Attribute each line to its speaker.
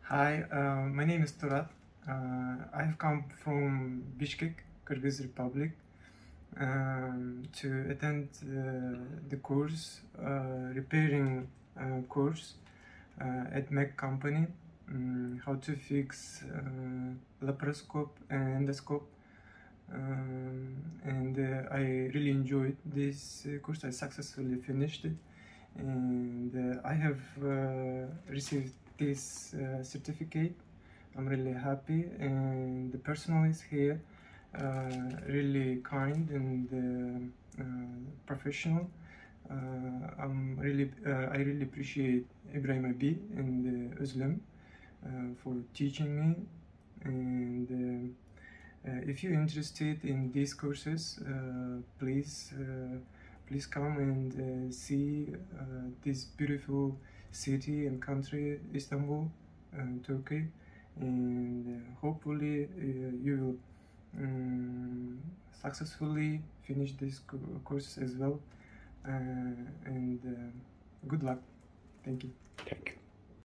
Speaker 1: Hi, my name is Turat. I have come from Bishkek, Kyrgyz Republic, to attend the course, repairing course at MEG company, how to fix laparoscope and endoscope. And I really enjoyed this course. I successfully finished it, and I have received this certificate. I'm really happy, and the personnel is here really kind and professional. I really appreciate Ibrahim and Özlem for teaching me. And if you're interested in these courses, please come and see this beautiful city and country, Istanbul, Turkey, and hopefully you will successfully finish this course as well. And good luck. Thank you.
Speaker 2: Thank you.